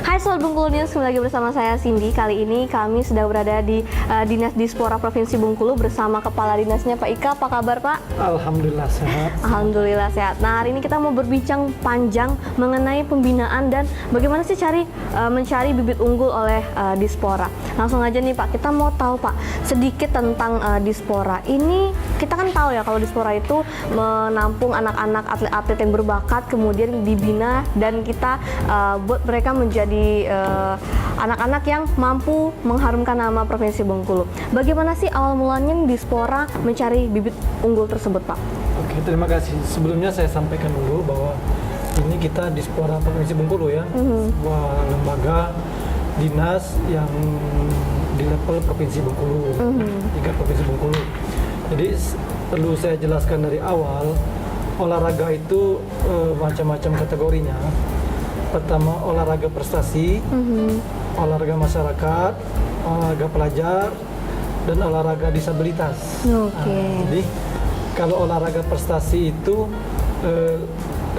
Hai Sobat Bengkulu News, kembali lagi bersama saya Cindy. Kali ini kami sedang berada di Dinas Dispora Provinsi Bengkulu bersama Kepala Dinasnya Pak Ika. Apa kabar Pak? Alhamdulillah sehat. Alhamdulillah sehat. Nah, hari ini kita mau berbincang panjang mengenai pembinaan dan bagaimana sih mencari bibit unggul oleh Dispora. Langsung aja nih Pak, kita mau tahu Pak sedikit tentang Dispora. Ini kita kan tahu ya kalau Dispora itu menampung anak-anak atlet-atlet yang berbakat, kemudian dibina dan kita buat mereka menjadi anak-anak yang mampu mengharumkan nama Provinsi Bengkulu. Bagaimana sih awal mulanya Dispora mencari bibit unggul tersebut, Pak? Oke, terima kasih. Sebelumnya saya sampaikan dulu bahwa ini kita Dispora Provinsi Bengkulu ya, sebuah lembaga dinas yang di level Provinsi Bengkulu, tingkat Provinsi Bengkulu. Jadi perlu saya jelaskan dari awal, olahraga itu macam-macam kategorinya. Pertama olahraga prestasi, olahraga masyarakat, olahraga pelajar, dan olahraga disabilitas. Jadi kalau olahraga prestasi itu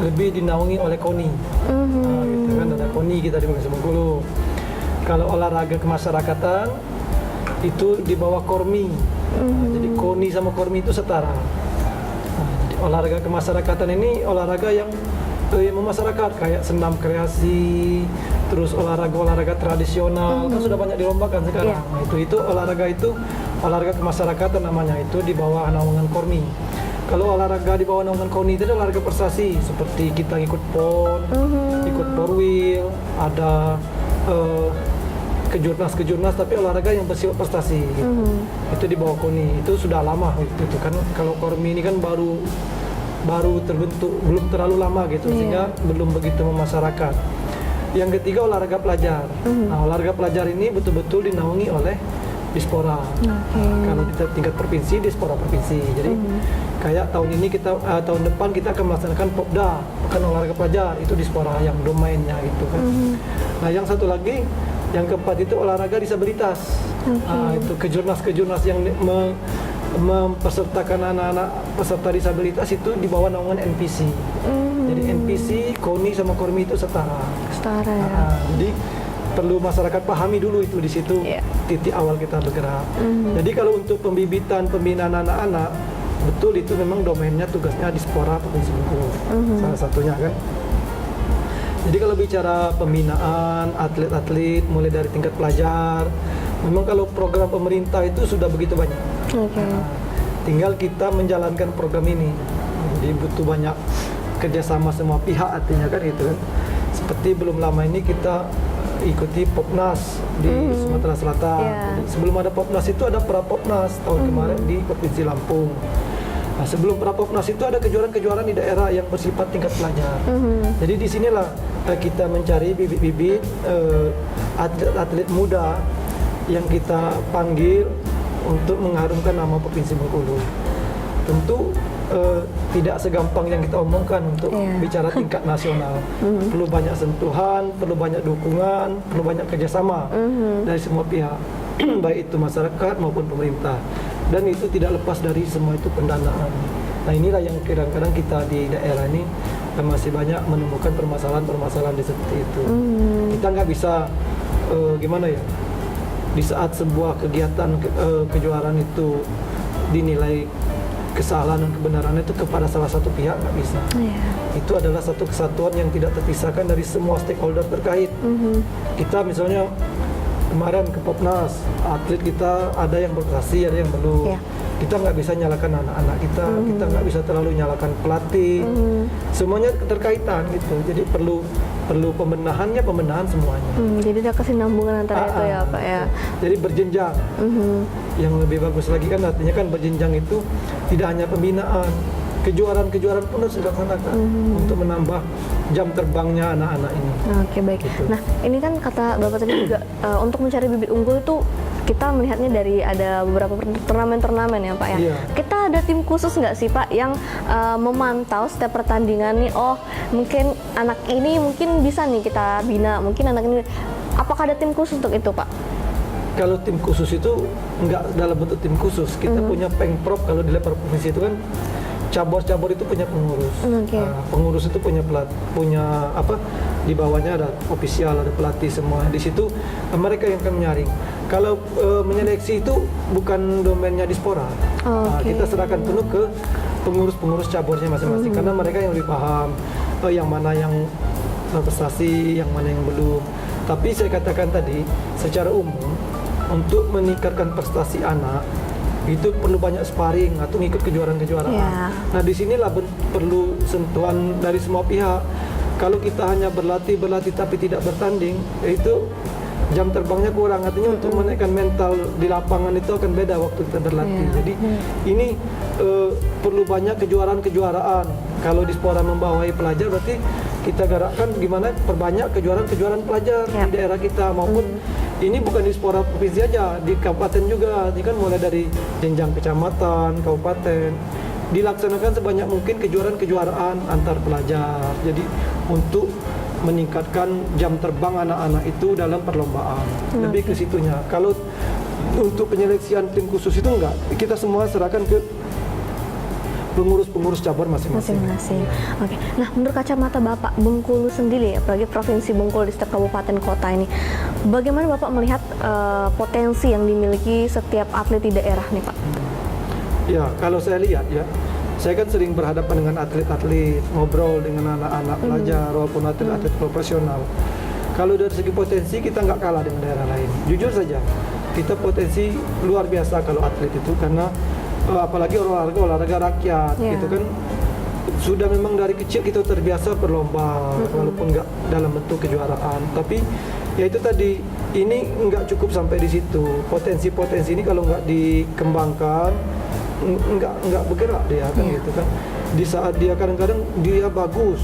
lebih dinaungi oleh KONI, gitu kan, ada KONI kita di Provinsi Bengkulu. Kalau olahraga kemasyarakatan itu di bawah KORMI, jadi KONI sama KORMI itu setara. Jadi olahraga kemasyarakatan ini olahraga yang memasyarakat kayak senam kreasi, terus olahraga tradisional kan sudah banyak dilombakan sekarang. Nah, itu olahraga kemasyarakatan namanya, itu di bawah naungan KORMI. Kalau olahraga di bawah naungan KONI itu olahraga prestasi seperti kita ikut PON, ikut Porwil, ada kejurnas tapi olahraga yang bersifat prestasi gitu. Itu di bawah KONI, itu sudah lama itu kan. Kalau KORMI ini kan baru terbentuk, belum terlalu lama gitu, sehingga belum begitu memasyarakat. Yang ketiga olahraga pelajar. Nah, olahraga pelajar ini betul-betul dinaungi oleh Dispora. Kalau di tingkat provinsi, Dispora provinsi. Jadi kayak tahun ini tahun depan kita akan melaksanakan Popda, pekan olahraga pelajar, itu Dispora yang domainnya gitu kan. Nah, yang satu lagi, yang keempat itu olahraga disabilitas. Itu kejurnas yang mempesertakan anak-anak peserta disabilitas itu di bawah naungan NPC. Jadi NPC, KONI sama KORMI itu setara ya. Jadi perlu masyarakat pahami dulu itu di situ titik awal kita bergerak. Jadi kalau untuk pembinaan anak-anak, betul itu memang domainnya, tugasnya Dispora Provinsi Bengkulu. Salah satunya kan. Jadi kalau bicara pembinaan atlet-atlet mulai dari tingkat pelajar, memang kalau program pemerintah itu sudah begitu banyak. Tinggal kita menjalankan program ini. Jadi butuh banyak kerjasama semua pihak, artinya kan itu kan. Seperti belum lama ini kita ikuti Popnas di Sumatera Selatan. Sebelum ada Popnas itu ada Prapopnas tahun kemarin di Provinsi Lampung. Nah, sebelum Prapopnas itu ada kejuaraan-kejuaraan di daerah yang bersifat tingkat pelajar. Jadi di sinilah kita mencari bibit-bibit atlet-atlet muda yang kita panggil untuk mengharumkan nama Provinsi Bengkulu. Tentu tidak segampang yang kita omongkan untuk bicara tingkat nasional. Perlu banyak sentuhan, perlu banyak dukungan, perlu banyak kerjasama dari semua pihak, baik itu masyarakat maupun pemerintah. Dan itu tidak lepas dari semua itu pendanaan. Nah, inilah yang kadang-kadang kita di daerah ini masih banyak menemukan permasalahan-permasalahan seperti itu. Kita nggak bisa gimana ya, di saat sebuah kegiatan kejuaraan itu dinilai kesalahan dan kebenarannya itu kepada salah satu pihak, nggak bisa. Itu adalah satu kesatuan yang tidak terpisahkan dari semua stakeholder terkait. Kita misalnya kemarin ke Popnas, atlet kita ada yang berprestasi, ada yang belum. Kita nggak bisa nyalakan anak-anak kita nggak bisa terlalu nyalakan pelatih. Semuanya keterkaitan gitu. Jadi perlu pembenahan semuanya. Jadi ada kesinambungan antara itu ya Pak ya. Jadi berjenjang. Yang lebih bagus lagi kan artinya kan berjenjang itu tidak hanya pembinaan, kejuaraan pun harus dilaksanakan untuk menambah jam terbangnya anak-anak ini. Oke, baik. Gitu. Nah, ini kan kata Bapak tadi juga untuk mencari bibit unggul itu kita melihatnya dari ada beberapa turnamen ya Pak ya. Kita ada tim khusus nggak sih Pak yang memantau setiap pertandingan nih, oh mungkin anak ini mungkin bisa nih kita bina, mungkin anak ini, apakah ada tim khusus untuk itu Pak? Kalau tim khusus itu nggak dalam bentuk tim khusus, kita punya Pengprov. Kalau di level provinsi itu kan cabur-cabur itu punya pengurus. Pengurus itu punya di bawahnya ada ofisial, ada pelatih semua. Di situ mereka yang akan menyaring. Kalau menyeleksi itu bukan domainnya Dispora. Kita serahkan penuh ke pengurus-pengurus caburnya masing-masing karena mereka yang lebih paham yang mana yang prestasi, yang mana yang belum. Tapi saya katakan tadi, secara umum untuk meningkatkan prestasi anak itu perlu banyak sparring atau ngikut kejuaraan-kejuaraan. Nah, di sinilah perlu sentuhan dari semua pihak. Kalau kita hanya berlatih tapi tidak bertanding, itu jam terbangnya kurang. Artinya untuk menaikkan mental di lapangan itu akan beda waktu kita berlatih. Jadi ini perlu banyak kejuaraan-kejuaraan. Kalau Dispora membawahi pelajar, berarti kita gerakkan gimana perbanyak kejuaraan-kejuaraan pelajar di daerah kita, maupun ini bukan di Dispora provinsi aja, di kabupaten juga. Ini kan mulai dari jenjang kecamatan, kabupaten, dilaksanakan sebanyak mungkin kejuaraan-kejuaraan antar pelajar. Jadi untuk meningkatkan jam terbang anak-anak itu dalam perlombaan. Lebih ke situnya. Kalau untuk penyeleksian tim khusus itu enggak, kita semua serahkan ke pengurus-pengurus cabur masing-masing. Oke. Nah, menurut kacamata Bapak, Bengkulu sendiri, apalagi Provinsi Bengkulu di setiap kabupaten kota ini, bagaimana Bapak melihat potensi yang dimiliki setiap atlet di daerah nih, Pak? Ya, kalau saya lihat ya, saya kan sering berhadapan dengan atlet-atlet, ngobrol dengan anak-anak pelajar, walaupun atlet-atlet profesional. Kalau dari segi potensi kita nggak kalah dengan daerah lain. Jujur saja, kita potensi luar biasa kalau atlet itu, karena apalagi olahraga rakyat gitu kan, sudah memang dari kecil kita terbiasa berlomba walaupun nggak dalam bentuk kejuaraan. Tapi ya itu tadi, ini nggak cukup sampai di situ. Potensi-potensi ini kalau nggak dikembangkan, nggak bergerak dia kan gitu kan. Di saat dia kadang-kadang dia bagus,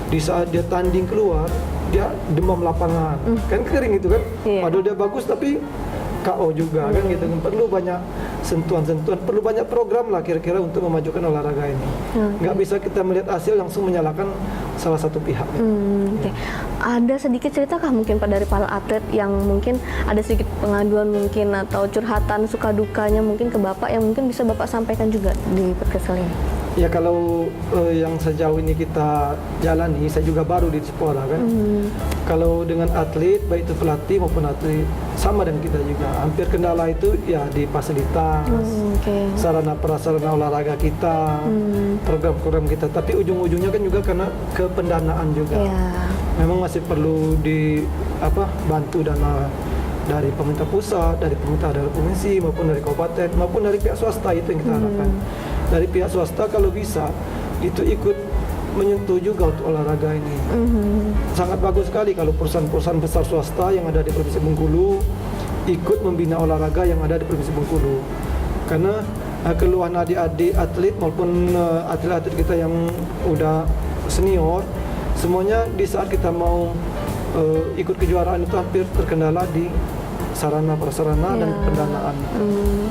di saat dia tanding keluar dia demam lapangan, kan kering itu kan. Padahal dia bagus tapi KO juga kan gitu. Perlu banyak sentuhan-sentuhan, perlu banyak program lah kira-kira untuk memajukan olahraga ini. Nggak bisa kita melihat hasil langsung menyalahkan salah satu pihak. Ada sedikit ceritakah mungkin Pak dari para atlet yang mungkin ada sedikit pengaduan mungkin atau curhatan suka dukanya mungkin ke Bapak yang mungkin bisa Bapak sampaikan juga di podcast kali ini? Ya kalau yang sejauh ini kita jalani, saya juga baru di Dispora kan. Kalau dengan atlet, baik itu pelatih maupun atlet, sama dengan kita juga. Hampir kendala itu ya di fasilitas, sarana prasarana olahraga kita, program-program kita. Tapi ujung-ujungnya kan juga karena kependanaan juga. Memang masih perlu bantu dana dari pemerintah pusat, dari pemerintah daerah provinsi maupun dari kabupaten maupun dari pihak swasta. Itu yang kita harapkan. Dari pihak swasta kalau bisa itu ikut menyentuh juga untuk olahraga ini. Sangat bagus sekali kalau perusahaan-perusahaan besar swasta yang ada di Provinsi Bengkulu ikut membina olahraga yang ada di Provinsi Bengkulu. Karena keluhan adik-adik atlet maupun atlet-atlet kita yang udah senior, semuanya di saat kita mau ikut kejuaraan itu hampir terkendala di sarana prasarana dan pendanaan.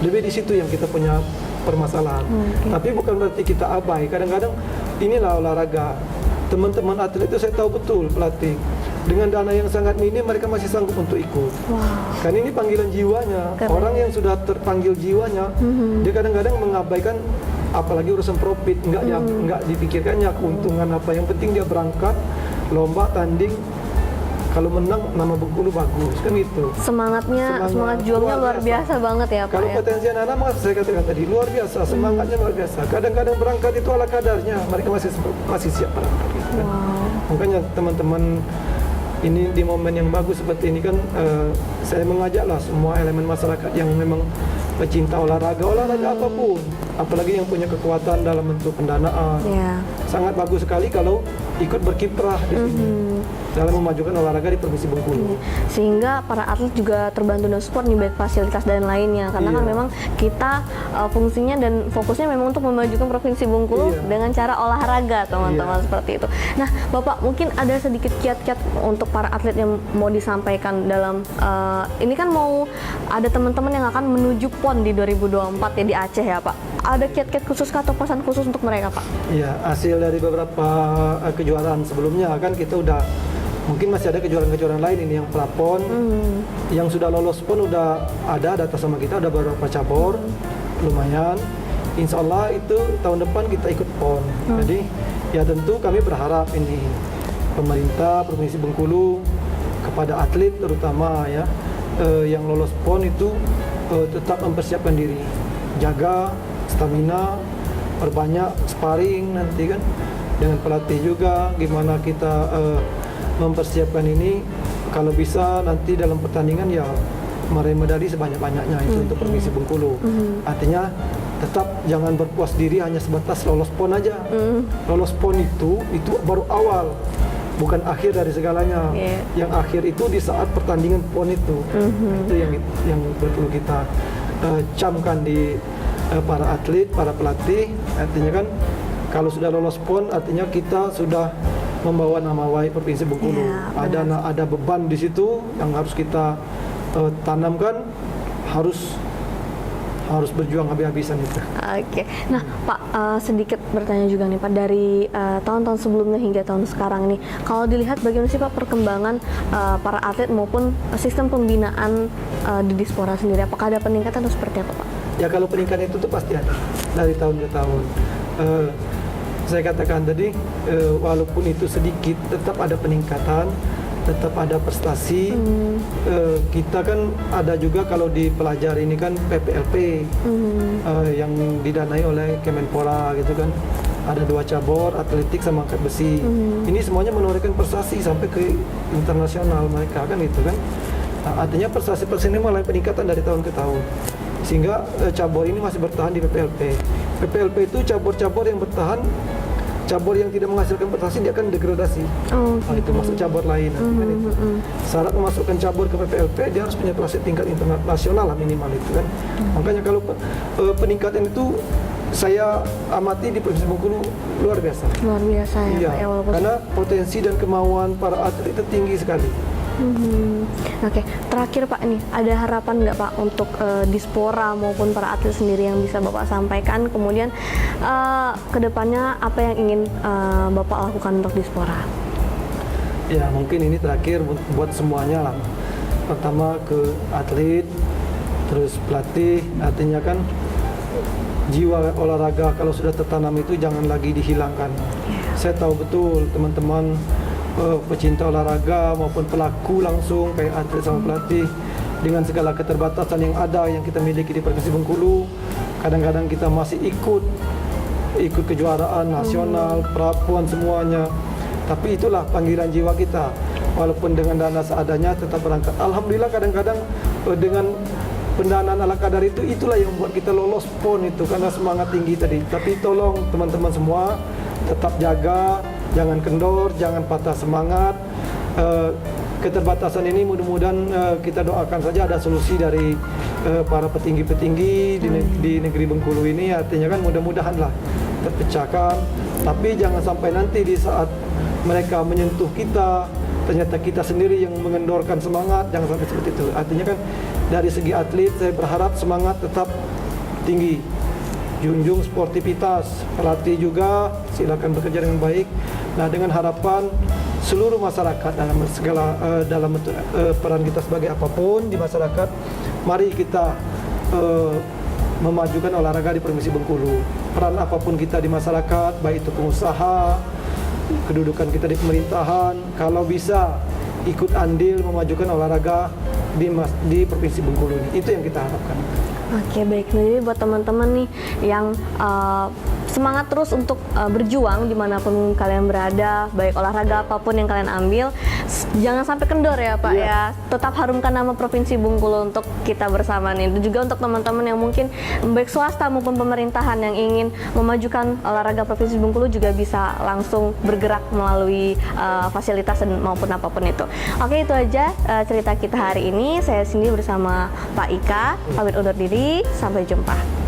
Lebih di situ yang kita punya permasalahan. Tapi bukan berarti kita abai. Kadang-kadang inilah olahraga. Teman-teman atlet itu saya tahu betul pelatih. Dengan dana yang sangat minim mereka masih sanggup untuk ikut. Kan ini panggilan jiwanya. Orang yang sudah terpanggil jiwanya, dia kadang-kadang mengabaikan apalagi urusan profit, enggak dipikirkannya keuntungan apa. Yang penting dia berangkat, lomba, tanding. Kalau menang nama Bengkulu bagus kan gitu. Semangat juangnya luar biasa banget ya Pak. Kalau potensi anak-anak saya katakan tadi luar biasa, semangatnya luar biasa. Kadang-kadang berangkat itu ala kadarnya, mereka masih siap berangkat. Gitu kan. Makanya teman-teman ini di momen yang bagus seperti ini kan saya mengajaklah semua elemen masyarakat yang memang pecinta olahraga apapun, apalagi yang punya kekuatan dalam bentuk pendanaan. Sangat bagus sekali kalau ikut berkiprah di sini dalam memajukan olahraga di Provinsi Bengkulu. Sehingga para atlet juga terbantu dan support nih baik fasilitas dan lainnya. Karena kan memang kita fungsinya dan fokusnya memang untuk memajukan Provinsi Bengkulu dengan cara olahraga teman-teman seperti itu. Nah Bapak mungkin ada sedikit kiat-kiat untuk para atlet yang mau disampaikan dalam ini kan mau ada teman-teman yang akan menuju PON di 2024 ya di Aceh ya Pak. Ada kiat-kiat khusus atau pesan khusus untuk mereka Pak? Iya, hasil dari beberapa kejuaraan sebelumnya kan kita udah, mungkin masih ada kejuaraan-kejuaraan lain ini yang pelapon, yang sudah lolos pun udah ada data sama kita, ada beberapa cabur, lumayan. Insya Allah itu tahun depan kita ikut PON. Jadi ya tentu kami berharap ini pemerintah Provinsi Bengkulu kepada atlet terutama ya yang lolos PON itu tetap mempersiapkan diri, jaga stamina, perbanyak sparring nanti kan dengan pelatih juga, gimana kita mempersiapkan ini. Kalau bisa nanti dalam pertandingan ya meraih medali sebanyak-banyaknya itu untuk Provinsi Bengkulu. Artinya tetap jangan berpuas diri hanya sebatas lolos PON aja. Lolos PON itu baru awal, bukan akhir dari segalanya. Yang akhir itu di saat pertandingan PON itu. Itu yang perlu kita camkan di para atlet, para pelatih. Artinya kan kalau sudah lolos PON artinya kita sudah membawa nama baik Provinsi Bengkulu. Ada beban di situ yang harus kita tanamkan, harus berjuang habis-habisan itu. Oke. Nah, Pak, sedikit bertanya juga nih Pak, dari tahun-tahun sebelumnya hingga tahun sekarang nih, kalau dilihat bagaimana sih Pak perkembangan para atlet maupun sistem pembinaan di Dispora sendiri? Apakah ada peningkatan atau seperti apa Pak? Ya kalau peningkatan itu tuh pasti ada dari tahun ke tahun. Saya katakan tadi, walaupun itu sedikit, tetap ada peningkatan, tetap ada prestasi. Kita kan ada juga kalau di pelajar ini kan PPLP yang didanai oleh Kemenpora gitu kan. Ada 2 cabur, atletik sama angkat besi. Ini semuanya menorehkan prestasi sampai ke internasional mereka kan gitu kan. Artinya prestasi-prestasi ini mulai peningkatan dari tahun ke tahun. Sehingga cabur ini masih bertahan di PPLP. PPLP itu cabur-cabur yang bertahan, cabur yang tidak menghasilkan prestasi dia akan degradasi. Itu masuk cabur lain. Kan itu. Syarat memasukkan cabur ke PPLP dia harus punya prestasi tingkat internasional lah minimal itu kan. Makanya kalau peningkatan itu saya amati di Provinsi Bengkulu luar biasa. Luar biasa ya Iya, Pak ya, walaupun karena potensi dan kemauan para atlet itu tinggi sekali. Oke, terakhir Pak nih, ada harapan nggak Pak untuk Dispora maupun para atlet sendiri yang bisa Bapak sampaikan? Kemudian kedepannya apa yang ingin Bapak lakukan untuk Dispora? Ya mungkin ini terakhir buat semuanya lah. Pertama ke atlet, terus pelatih, artinya kan jiwa olahraga kalau sudah tertanam itu jangan lagi dihilangkan. Saya tahu betul teman-teman pecinta olahraga maupun pelaku langsung kayak atlet sama pelatih dengan segala keterbatasan yang ada yang kita miliki di Provinsi Bengkulu, kadang-kadang kita masih ikut kejuaraan nasional, prapuan semuanya. Tapi itulah panggilan jiwa kita. Walaupun dengan dana seadanya tetap berangkat. Alhamdulillah kadang-kadang dengan pendanaan ala kadar itulah yang membuat kita lolos PON itu karena semangat tinggi tadi. Tapi tolong teman-teman semua tetap jaga, jangan kendor, jangan patah semangat. Keterbatasan ini mudah-mudahan kita doakan saja ada solusi dari para petinggi-petinggi di negeri Bengkulu ini. Artinya kan mudah-mudahan lah terpecahkan. Tapi jangan sampai nanti di saat mereka menyentuh kita, ternyata kita sendiri yang mengendorkan semangat. Jangan sampai seperti itu. Artinya kan dari segi atlet saya berharap semangat tetap tinggi, junjung sportivitas, pelatih juga silakan bekerja dengan baik. Nah dengan harapan seluruh masyarakat dalam bentuk peran kita sebagai apapun di masyarakat, mari kita memajukan olahraga di Provinsi Bengkulu. Peran apapun kita di masyarakat, baik itu pengusaha, kedudukan kita di pemerintahan, kalau bisa ikut andil memajukan olahraga di Provinsi Bengkulu ini. Itu yang kita harapkan. Oke, baik. Nah, jadi buat teman-teman nih yang semangat terus untuk berjuang dimanapun kalian berada, baik olahraga apapun yang kalian ambil, jangan sampai kendor ya Pak ya. Tetap harumkan nama Provinsi Bengkulu untuk kita bersama nih. Dan juga untuk teman-teman yang mungkin baik swasta maupun pemerintahan yang ingin memajukan olahraga Provinsi Bengkulu juga bisa langsung bergerak melalui fasilitas dan maupun apapun itu. Oke, itu aja cerita kita hari ini. Saya sini bersama Pak Ika, pamit undur diri, sampai jumpa.